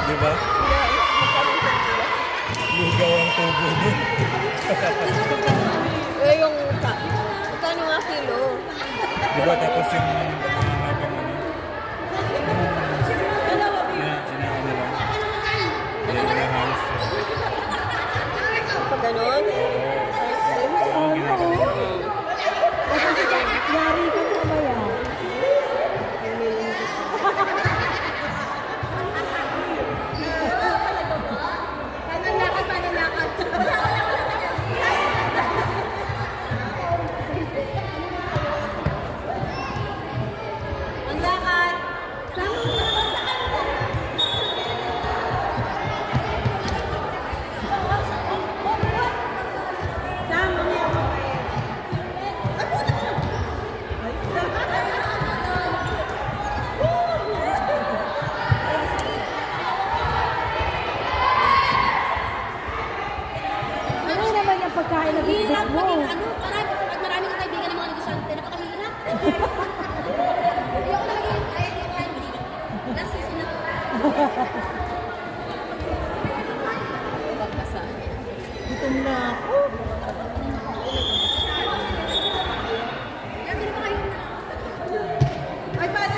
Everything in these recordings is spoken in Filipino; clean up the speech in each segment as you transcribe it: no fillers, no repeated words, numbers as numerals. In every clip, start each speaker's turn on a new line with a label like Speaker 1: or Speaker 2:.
Speaker 1: Diba? Lugaw ang tubo mo.
Speaker 2: Eh, yung magkano nga kilo?
Speaker 1: Diba tapos yung
Speaker 2: pag ganon?
Speaker 3: Yari ka mamaya. Pagkain na bigyan mo.
Speaker 2: Pag marami kang kaibigan ng mga negosante, napakahirap. Hindi ako talaga yung kaibigan. Last season na.
Speaker 3: Gutom na ako.
Speaker 2: Ay, bada.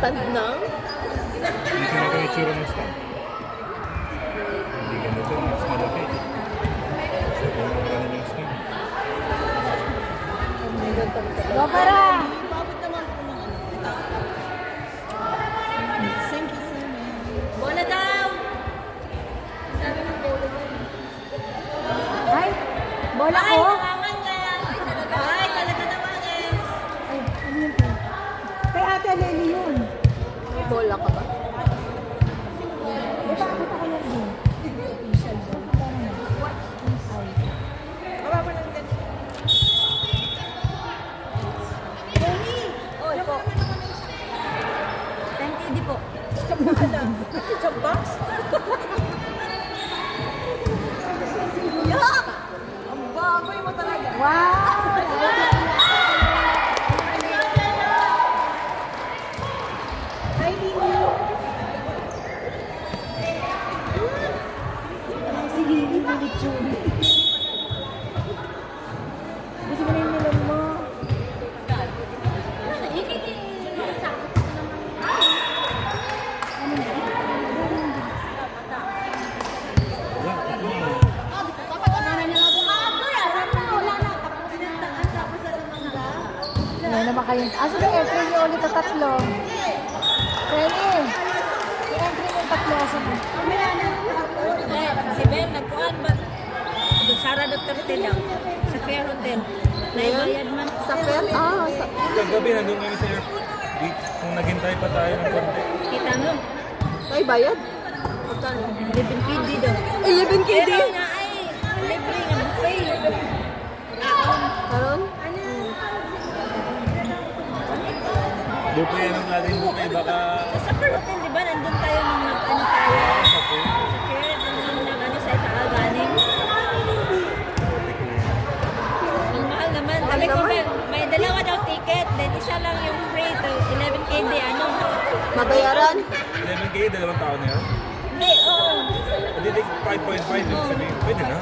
Speaker 2: Stand na?
Speaker 1: Hindi ko na kayo itsura ng stand. Hindi ganito, mas malaki. Ganito yung stand.
Speaker 3: Go para!
Speaker 2: Bola daw! Sabi ng bola daw.
Speaker 3: Ay, bola ko?
Speaker 2: Ay, talaga naman eh.
Speaker 3: Ay, ano yun po? Kay Ate Lely yun.
Speaker 2: May bola ka ba?
Speaker 3: Ito ko yan din.
Speaker 2: Oy, po. 10 KD po.
Speaker 3: Chop box?
Speaker 2: Yak! Ang baboy mo talaga.
Speaker 3: Wow! Hi, Lily. Sige, ipilit yun. Gusto mo na yung nilam mo. Ngayon naman kayo. Asa na entry niyo ulit ang tatlo? Frenny! I-entry mo yung tatlo. Asa na?
Speaker 2: Si Ben, nagpuan ba? Sara Dr. Hotel sa Fair Hotel. Naibayad man.
Speaker 3: Sa Fair? Ah, sa...
Speaker 1: Kagabi nandun kami sa airport. Kung naghintay pa tayo ng konti.
Speaker 2: Kita mo?
Speaker 3: Ay, bayad?
Speaker 2: 11 KD daw.
Speaker 3: 11 KD?
Speaker 2: Pero na ay, libre nga buffet.
Speaker 3: Karon?
Speaker 1: Buti yan ang ating buti. Baka...
Speaker 2: Sa Fair Hotel, di ba? Nandun tayo nung nag-ano tayo. Sa Fair, nung nag-ano sa Itaaganing. Ang mahal naman. Sabi ko, may dalawa daw ticket. Then isa lang yung free to 11 KD. Ano?
Speaker 3: Mabayaran?
Speaker 1: 11K, dalawang tao na yan.
Speaker 2: Hindi, oo.
Speaker 1: Hindi, 5.5 din sabihin. Pwede na.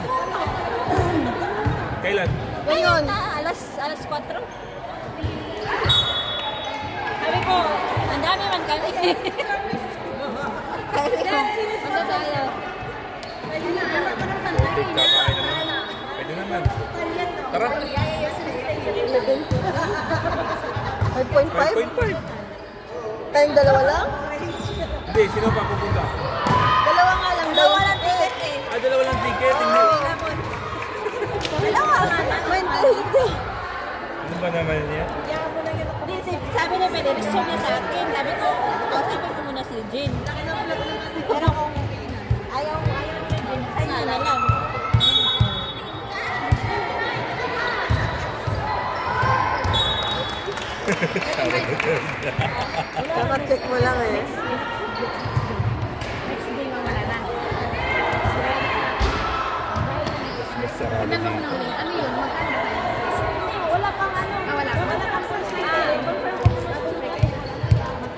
Speaker 1: Kailan?
Speaker 3: Ngayon.
Speaker 2: Alas 4. Sabi ko, ang dami man kami. Ano tayo?
Speaker 1: Kakain naman. Pwede naman. Tara.
Speaker 3: 5.5? Tayong dalawa lang?
Speaker 1: Hindi, sino pa pupunta?
Speaker 3: Dalawa nga lang daw.
Speaker 2: Dalawa lang ticket eh.
Speaker 1: Dalawa lang ticket. Hindi. naman niya.
Speaker 2: Hindi, sabi niya, pwede resume niya sa akin. Sabi ko, kausapin ko muna si Jean. Pero kung ayaw ni Jean, sa inyo na lang.
Speaker 4: Kapacheck mo lang eh.
Speaker 2: Next day, mawala na.
Speaker 1: Mas sarado
Speaker 2: Tignan mo
Speaker 1: dito.
Speaker 2: ng link. Ano yun? Magkano ba tayo? Wala pang ano. Wala pang first week. Confirm ko sa first week.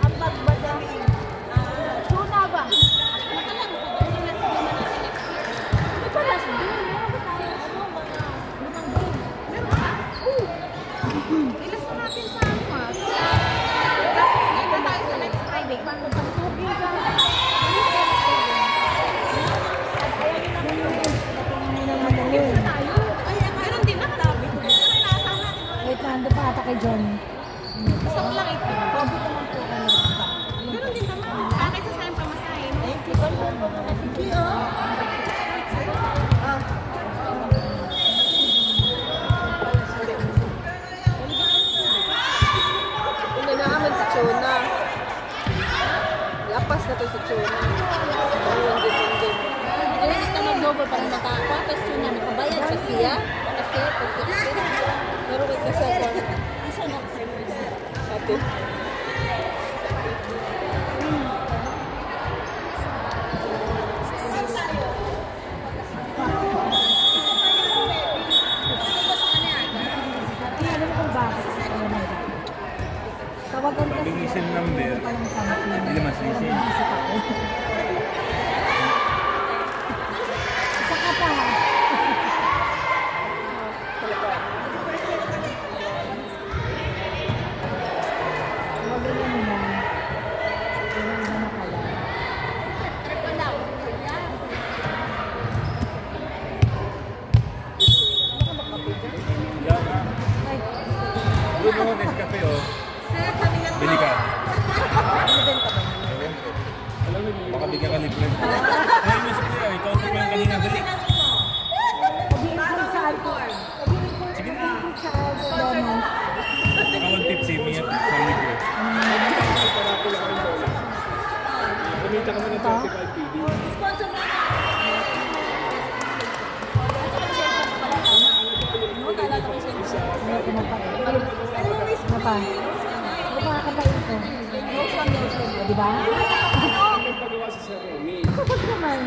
Speaker 2: Mag-ambag ba daw? Tuna ba? Matalang ko ba? Hindi na naman natin next year. May palas din. Meron ba tayo? Ano? Mga limang game. Meron ba? Oo. Ilas na natin sa ano ah. Last week na tayo sa next Friday. Bago pang tubig ka. Meron din nakatabi.
Speaker 3: Wait lang, doon pa ata kay Johnny.
Speaker 2: Gusto ko lang ito. Meron din naman. Kaya sa sayang pamasahin. Sige oh.
Speaker 4: Hindi na naman si Chona. Lapas na to si Chona.
Speaker 2: Kaya ito mag-double para makakuha. Tapos yun na, nakabayad pa siya. Kasi,
Speaker 4: Pero wait na second.
Speaker 2: isa na.
Speaker 4: Ate.
Speaker 3: Hindi, alam mo kung bakit. Ano na ba? Tawagan kasi.
Speaker 1: Linisin number.
Speaker 3: Parang something.
Speaker 1: Hindi naman sinisin.
Speaker 3: Isip ako. Isa ka pa ha. Tawagan mo naman. Pero iba na pala.
Speaker 1: Yan na. Doon mo, Nescafe oh. Bili ka. Baka bigyan ka ni Glenn. Ay, miss ko yan. Ikaw sa Glenn kanina. Dali.
Speaker 3: Sabihin ko sa alcohol. Sabihin ko sa alcohol.
Speaker 1: Baka 150. Mia. Sorry ko. Kumita kami ng 35 PB.
Speaker 2: Sponsor na na. Ano? Tala ko siya.
Speaker 3: Ano pa? Ano pa? Ano pa kakain ko? O, diba? Kapag naman.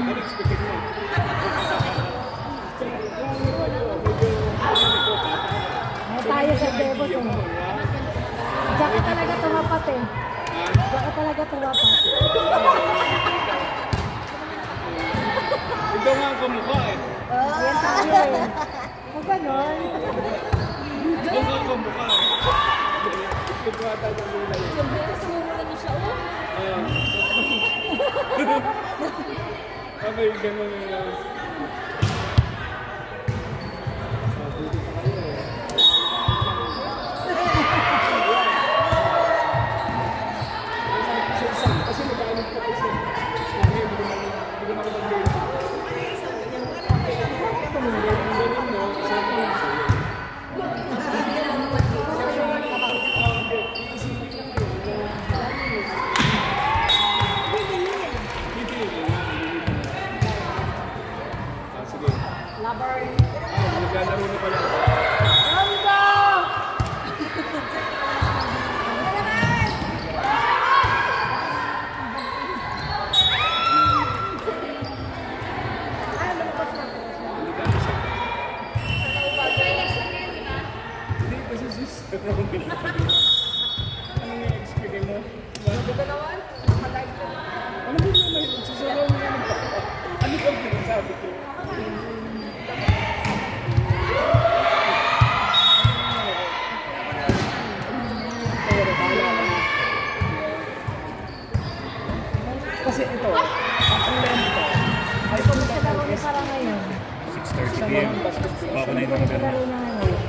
Speaker 3: Ay, tayo sa Devos eh. Diyan ka talaga tumapat eh. Diyan ka talaga tumapat.
Speaker 1: Ikaw nga ang kamukha eh.
Speaker 3: Ayan tayo eh. Huwag ganon.
Speaker 1: Ikaw nga ang kamukha eh. Ipagkata ng gulay.
Speaker 2: Siyempre, sumula niyo siya.
Speaker 1: May ganun yun. Maglalaro na pala. Hindi, kasi sis. Anong i-explain mo? Ano mo naman? Susunod mo naman. Ano ba ang sabi ko? Kasi ito, ang lento. Ay,
Speaker 3: Sa laro niya para ngayon.
Speaker 1: 6:30 p.m. Baka na yung number
Speaker 3: Sa laro
Speaker 1: na.
Speaker 3: na ngayon.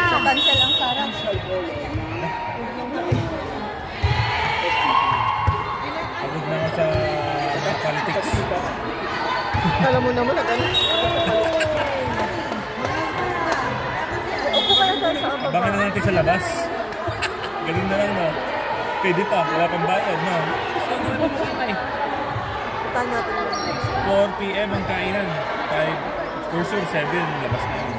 Speaker 4: Sa cancel ang sarang.
Speaker 1: Pagod na ako sa politics.
Speaker 4: Alam mo naman na gano'n. Upo ka na sa baba.
Speaker 1: sa labas. Ganun na lang, no? Pwede pa, wala pang bayad, no? So, ano naman makita eh.
Speaker 4: Puntahan natin.
Speaker 1: 4 p.m. ang kainan. 5, for sure, 7, labas na yun.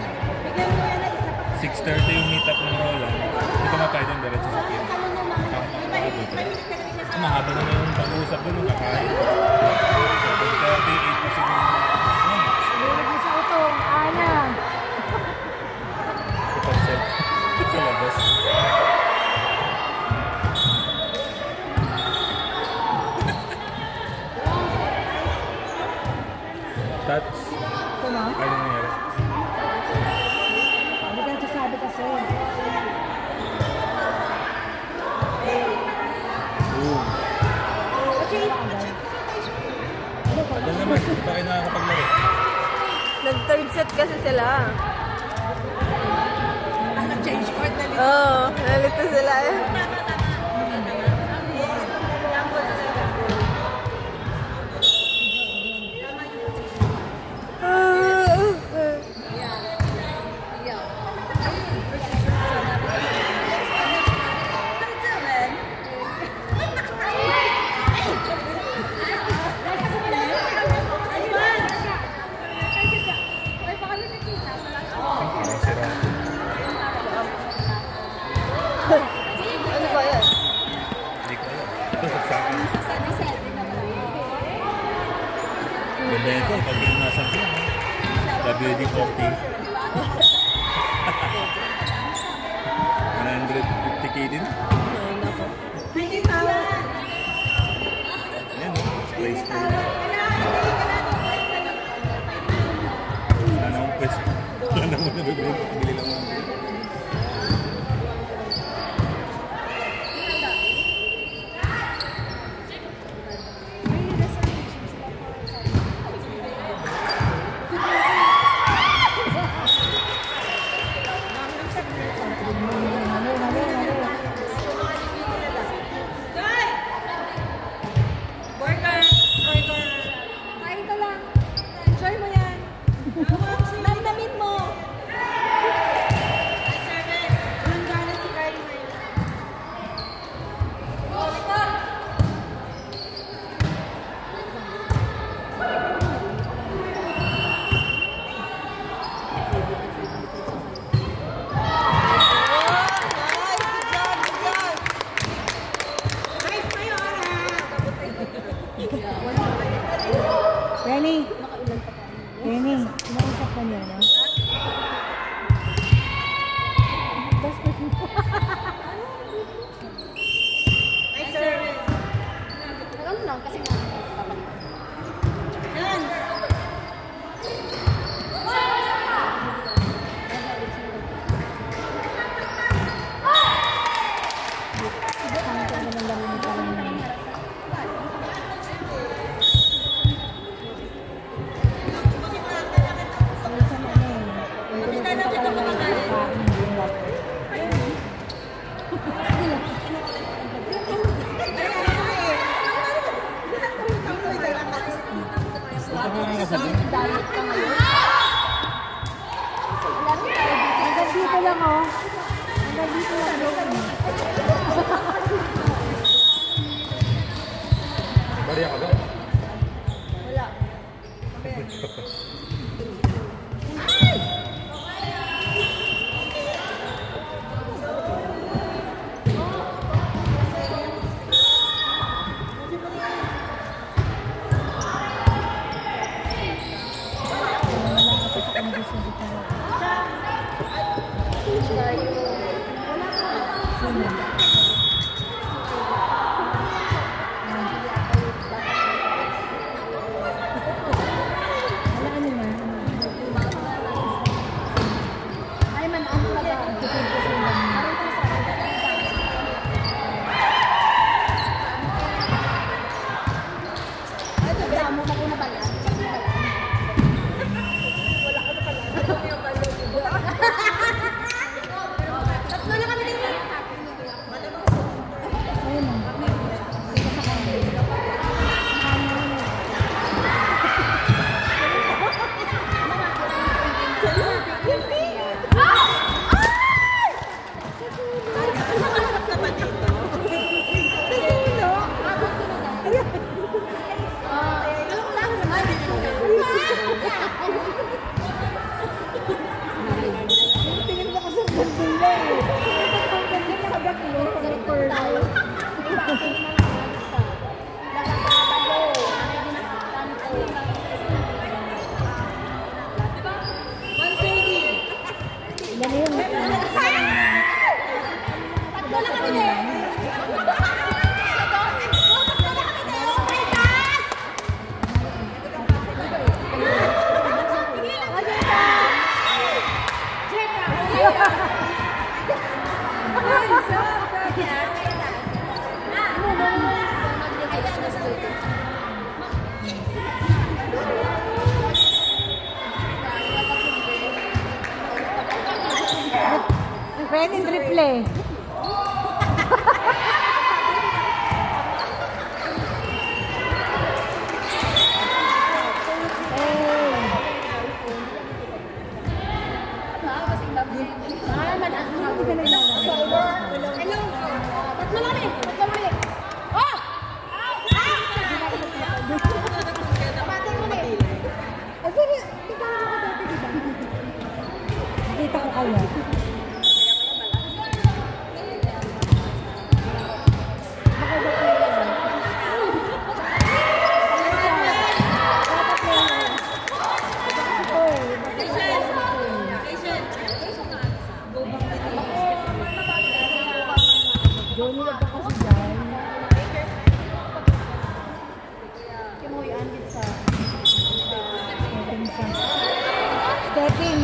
Speaker 1: 6:30 yung meet up ng Roland. Dito na tayo dun, diretso sa Kim. Mahaba na yung pag-uusap dun, yung kakain. 7:30, 8 pa siguro.
Speaker 3: Sumilig mo sa utong. Ana.
Speaker 1: Ipag-set sa labas. Touch.
Speaker 3: Ito na.
Speaker 1: Ano nangyari?
Speaker 3: Hindi ka nagsasabi kasi.
Speaker 1: Boom. Doon naman, hindi pa kayo nakakapaglaro.
Speaker 4: Nag-third set kasi sila.
Speaker 2: Nag-change court na rin.
Speaker 4: Oo, nalito sila eh.
Speaker 1: Parang sira.
Speaker 4: Ano ba yan?
Speaker 1: Hindi ko alam. Ito sa akin. Ganda ito, pag yung nasa film. WD-40. 150k din.
Speaker 4: Ay, nako.
Speaker 1: Ayan o, spray. Wala na akong pwesto. Wala na akong nabibili. Bili lang ako.
Speaker 2: Kain ka lang. Enjoy mo yan. Damdamin mo. Walang gana si Carly ngayon. Oh, likod. Nice kayo,
Speaker 3: Renny. Renny. Nausap ka niya, no?
Speaker 2: Nice service.
Speaker 3: Ano lang, kasi nga.
Speaker 2: Yan.
Speaker 3: Kenny triple. Kita ko kayo. Johnny, wag ka kasi dyan. Stepping.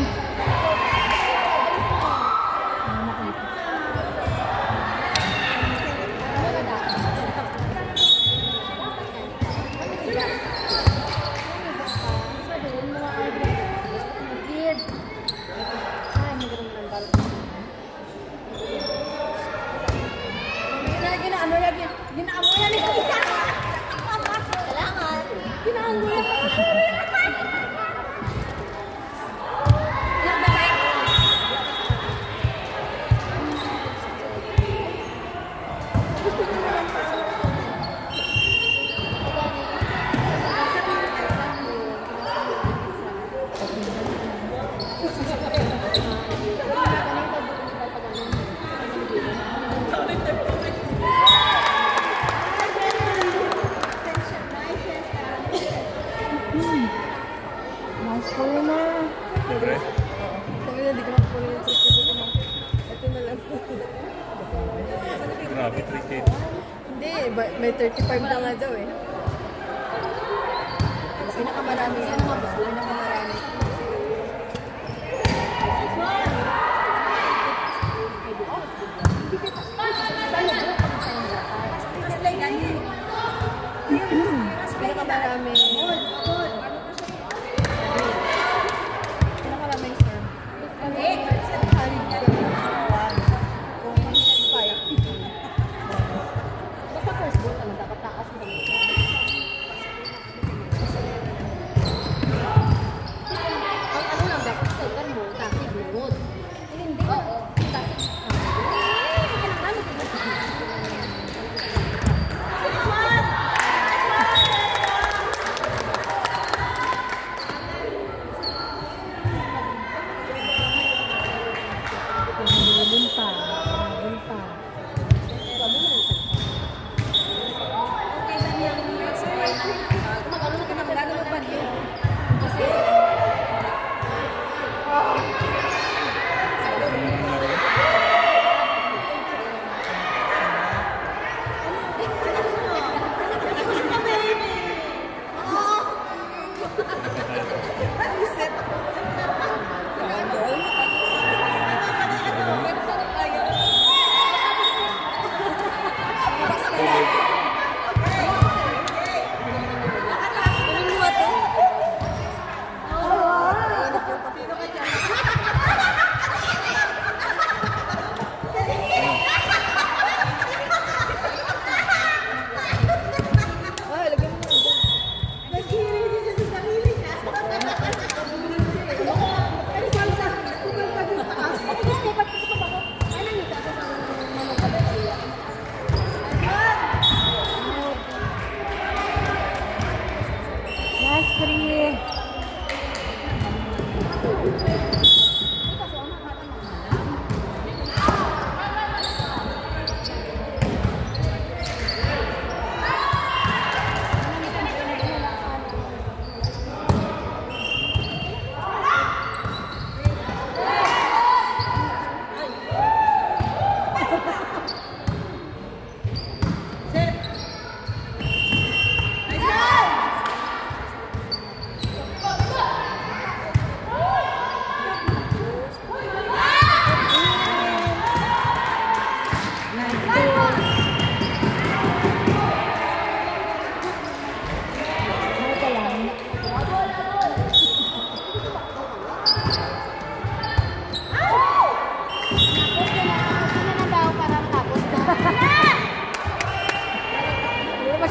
Speaker 3: Nice for na.
Speaker 1: Siyempre.
Speaker 4: Sabi na, di ko mapunin yung triple. Ito na lang.
Speaker 1: Grabe, 3K.
Speaker 4: Hindi, may 35 na nga daw eh. Pinakamarami yan. Pinakamarami. Pinakamarami. Pinakaraming serve.
Speaker 2: Basta first goal naman, dapat taas mo.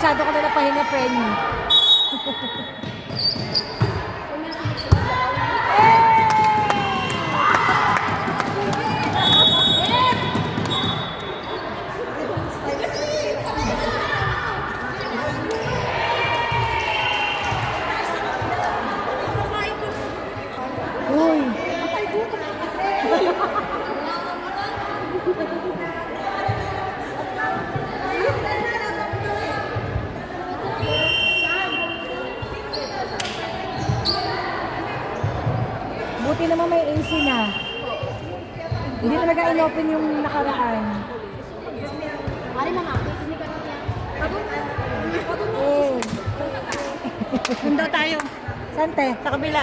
Speaker 3: masyado ka na napahinga, Frenny. Uy. Buti naman may AC na. Hindi talaga in-open yung nakaraan.
Speaker 2: Mari mama, hindi ka na.
Speaker 3: Eh.
Speaker 4: Doon daw tayo.
Speaker 3: Sante?
Speaker 4: Sa kabila.